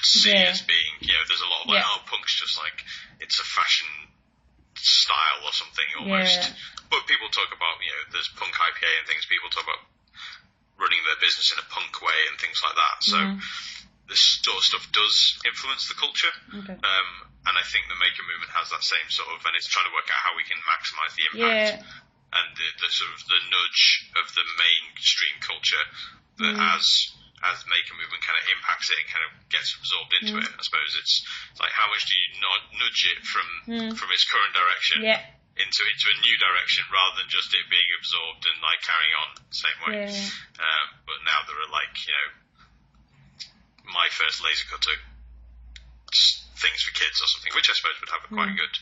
would see as being, there's a lot of like, punk's just like, it's a fashion style or something almost. But people talk about, there's punk IPA and things, people talk about running their business in a punk way and things like that. So this sort of stuff does influence the culture. Okay. And I think the maker movement has that same sort of, and it's trying to work out how we can maximize the impact and the sort of the nudge of the mainstream culture that as maker movement kind of impacts it and kind of gets absorbed into it. I suppose it's like, how much do you not nudge it from its current direction into a new direction, rather than just it being absorbed and like carrying on the same way. But now there are like, my first laser cutter things for kids or something, which I suppose would have a quite good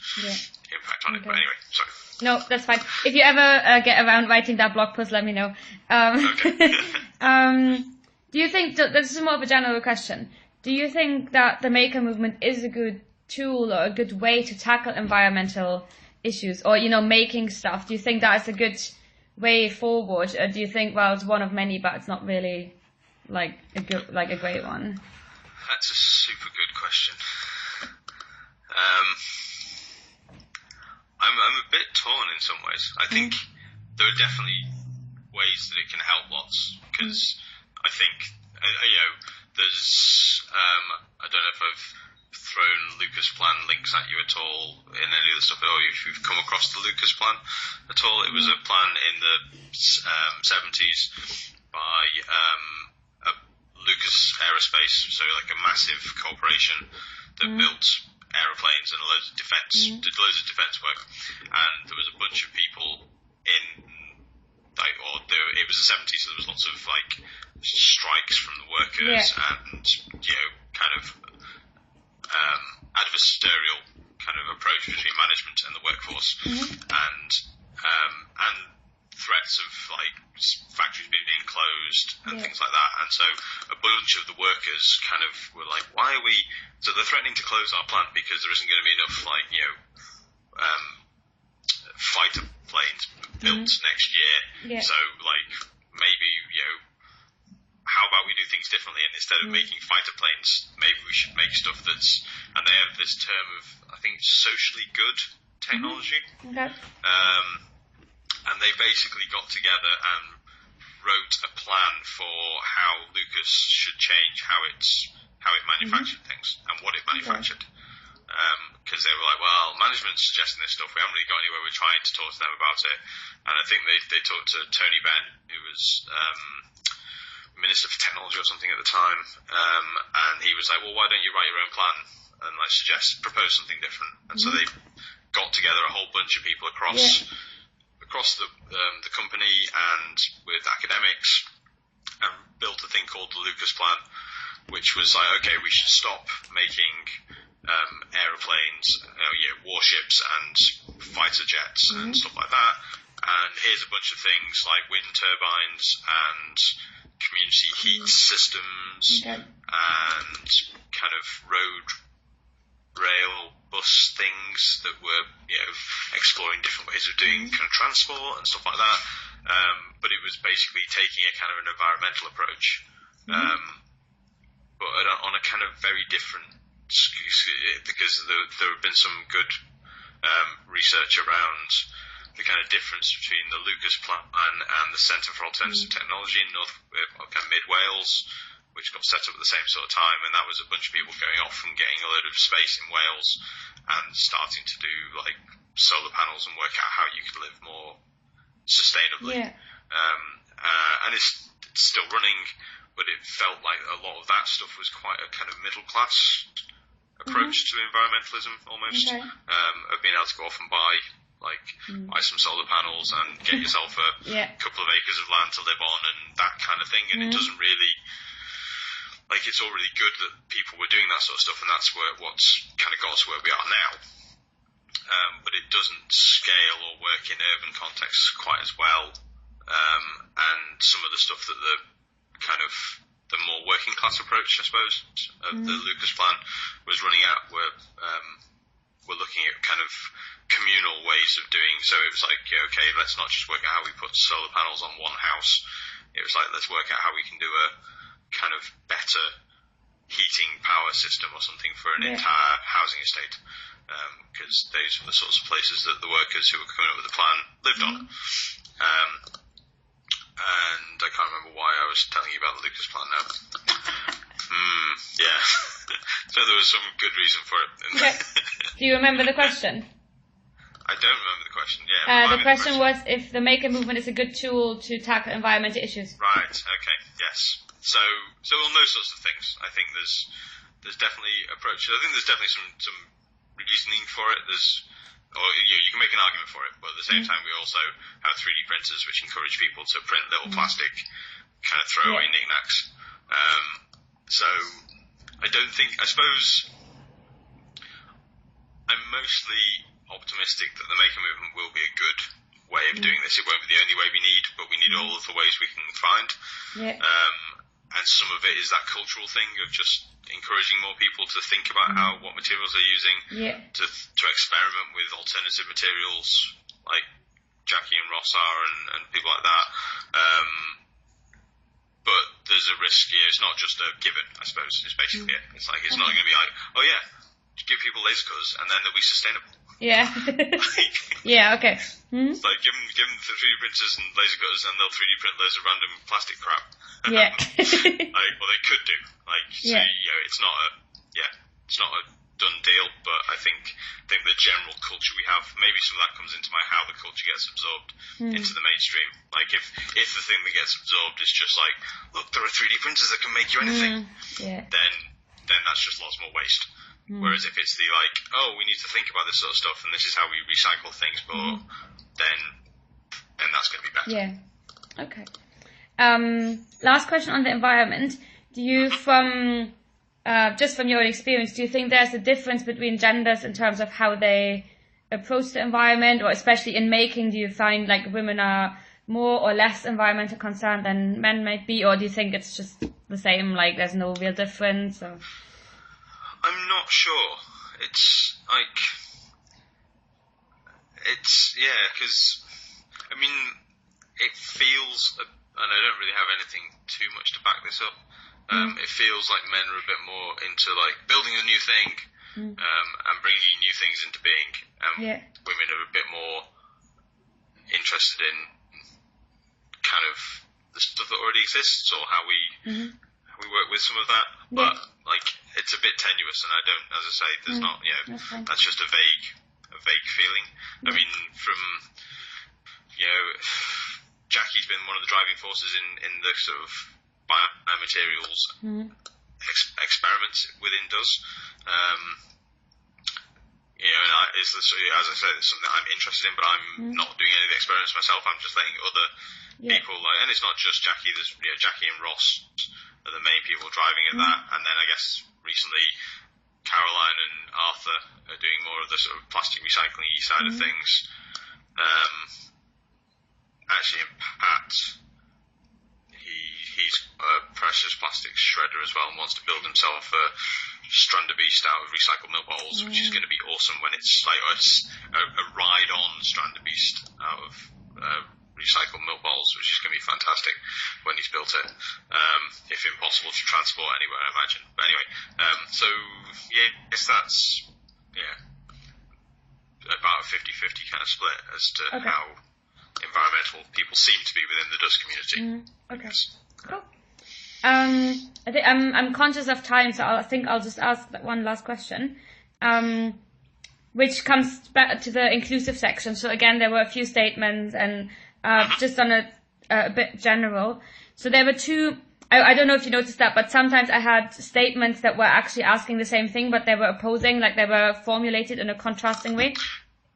impact on it. But anyway, sorry. No, that's fine. If you ever get around writing that blog post, let me know. Do you think, this is more of a general question, do you think that the maker movement is a good tool or a good way to tackle environmental issues, or making stuff? Do you think that is a good way forward, or do you think, well, it's one of many, but it's not really like a great one? That's a super good question. I'm a bit torn in some ways. I think there are definitely ways that it can help lots, because I think there's I don't know if I've thrown Lucas Plan links at you at all in any of the stuff, or if you've come across the Lucas Plan at all. It was a plan in the 70s by Lucas Aerospace, so like a massive corporation that built aeroplanes and did loads of defense work, and there was a bunch of people in it was the 70s, so there was lots of like strikes from the workers and kind of adversarial kind of approach between management and the workforce, and threats of like factories being closed and things like that. And so a bunch of the workers kind of were like, why are we, so they're threatening to close our plant because there isn't going to be enough like fighter planes built next year. So like maybe how about we do things differently, and instead of making fighter planes, maybe we should make stuff that's, and they have this term of, I think, socially good technology. And they basically got together and wrote a plan for how Lucas should change how it manufactured things and what it manufactured. Because they were like, well, management's suggesting this stuff, we haven't really got anywhere, we're trying to talk to them about it. And I think they talked to Tony Benn, who was Minister for Technology or something at the time, and he was like, well, why don't you write your own plan and like propose something different? And so they got together a whole bunch of people across the company and with academics, and built a thing called the Lucas Plan, which was like, okay, we should stop making aeroplanes, warships and fighter jets and stuff like that, and here's a bunch of things like wind turbines and community heat systems and kind of rail bus things that were exploring different ways of doing kind of transport and stuff like that, but it was basically taking a kind of an environmental approach, but on a kind of very different, because there have been some good research around the kind of difference between the Lucas Plan and the Centre for Alternative Technology in mid Wales, which got set up at the same sort of time, and that was a bunch of people going off and getting a load of space in Wales and starting to do like solar panels and work out how you could live more sustainably. And it's still running, but it felt like a lot of that stuff was quite a kind of middle class approach to environmentalism almost, of being able to go off and buy some solar panels and get yourself a couple of acres of land to live on and that kind of thing. And it doesn't really, like, it's all really good that people were doing that sort of stuff, and that's what's kind of got us where we are now. But it doesn't scale or work in urban contexts quite as well. And some of the stuff that the kind of the more working class approach, I suppose, of the Lucas Plan was running at were looking at kind of communal ways of doing. So it was like, okay, let's not just work out how we put solar panels on one house. It was like, let's work out how we can do a kind of better heating power system or something for an entire housing estate, because those were the sorts of places that the workers who were coming up with the plan lived on. And I can't remember why I was telling you about the Lucas plan now. Yeah. So there was some good reason for it. Okay. Do you remember the question? I don't remember the question. Yeah. The question was if the maker movement is a good tool to tackle environmental issues. Right. Okay. Yes. So on those sorts of things, I think there's definitely approaches. I think there's definitely some reasoning for it. You can make an argument for it, but at the same time, we also have 3D printers which encourage people to print little plastic kind of throwaway knickknacks. So I suppose I'm mostly optimistic that the maker movement will be a good way of doing this. It won't be the only way we need, but we need all of the ways we can find. And some of it is that cultural thing of just encouraging more people to think about what materials they're using, to experiment with alternative materials like Jackie and Ross are and people like that. But there's a risk. It's not just a given, I suppose. It's basically it. It's like it's not going to be like, oh yeah, give people laser cutters and then they'll be sustainable. Yeah. Okay. It's like give them 3D printers and laser cutters and they'll 3D print loads of random plastic crap. Well, they could do. It's not a done deal, but I think the general culture we have, maybe some of that comes into how the culture gets absorbed into the mainstream. Like if the thing that gets absorbed is just like, look, there are 3D printers that can make you anything, then that's just lots more waste. Whereas if it's the like, oh, we need to think about this sort of stuff and this is how we recycle things more, then that's going to be better. Yeah. Okay. Last question on the environment. Do you, just from your experience, do you think there's a difference between genders in terms of how they approach the environment, or especially in making, do you find like women are more or less environmental concerned than men might be, or do you think it's just the same, like there's no real difference? Or? I'm not sure. Because it feels, and I don't really have anything too much to back this up. It feels like men are a bit more into like building a new thing and bringing new things into being, and women are a bit more interested in kind of the stuff that already exists or how we work with some of that. But like it's a bit tenuous, and I don't, as I say, there's not, that's just a vague feeling. I mean, from Jackie's been one of the driving forces in the sort of biomaterials experiments within DOS. And as I say, it's something that I'm interested in, but I'm not doing any of the experiments myself. I'm just letting other people, and it's not just Jackie. There's Jackie and Ross are the main people driving at that, and then I guess recently Caroline and Arthur are doing more of the sort of plastic recycling side of things. Actually, in Pat, he's a precious plastics shredder as well and wants to build himself a Strander Beast out of recycled milk bottles, which is going to be awesome when it's like a ride-on Strander Beast out of recycled milk bottles, which is going to be fantastic when he's built it. If impossible to transport anywhere, I imagine. But anyway, that's about a 50-50 kind of split as to how environmental people seem to be within the DOS community. Okay. Cool. I think I'm conscious of time, so I think I'll just ask that one last question, which comes back to the inclusive section. So again, there were a few statements, and just on a bit general. So there were two. I don't know if you noticed that, but sometimes I had statements that were actually asking the same thing, but they were opposing, like they were formulated in a contrasting way.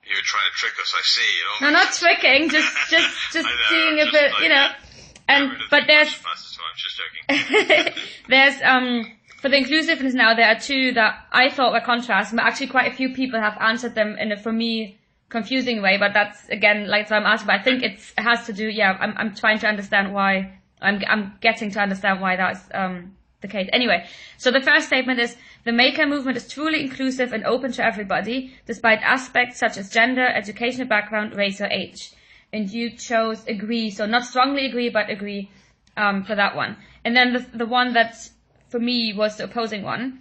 You were trying to trick us, I see. No, not tricking, just know, seeing a bit, but there's, I'm just joking. There's, for the inclusiveness now, there are two that I thought were contrasts, but actually quite a few people have answered them in a, for me, confusing way, but that's, again, like, so I'm asking, but I think it has to do, I'm trying to understand why, I'm getting to understand why that's, the case. Anyway, so the first statement is, the maker movement is truly inclusive and open to everybody, despite aspects such as gender, educational background, race, or age. And you chose agree, so not strongly agree, but agree for that one. And then the one that for me was the opposing one.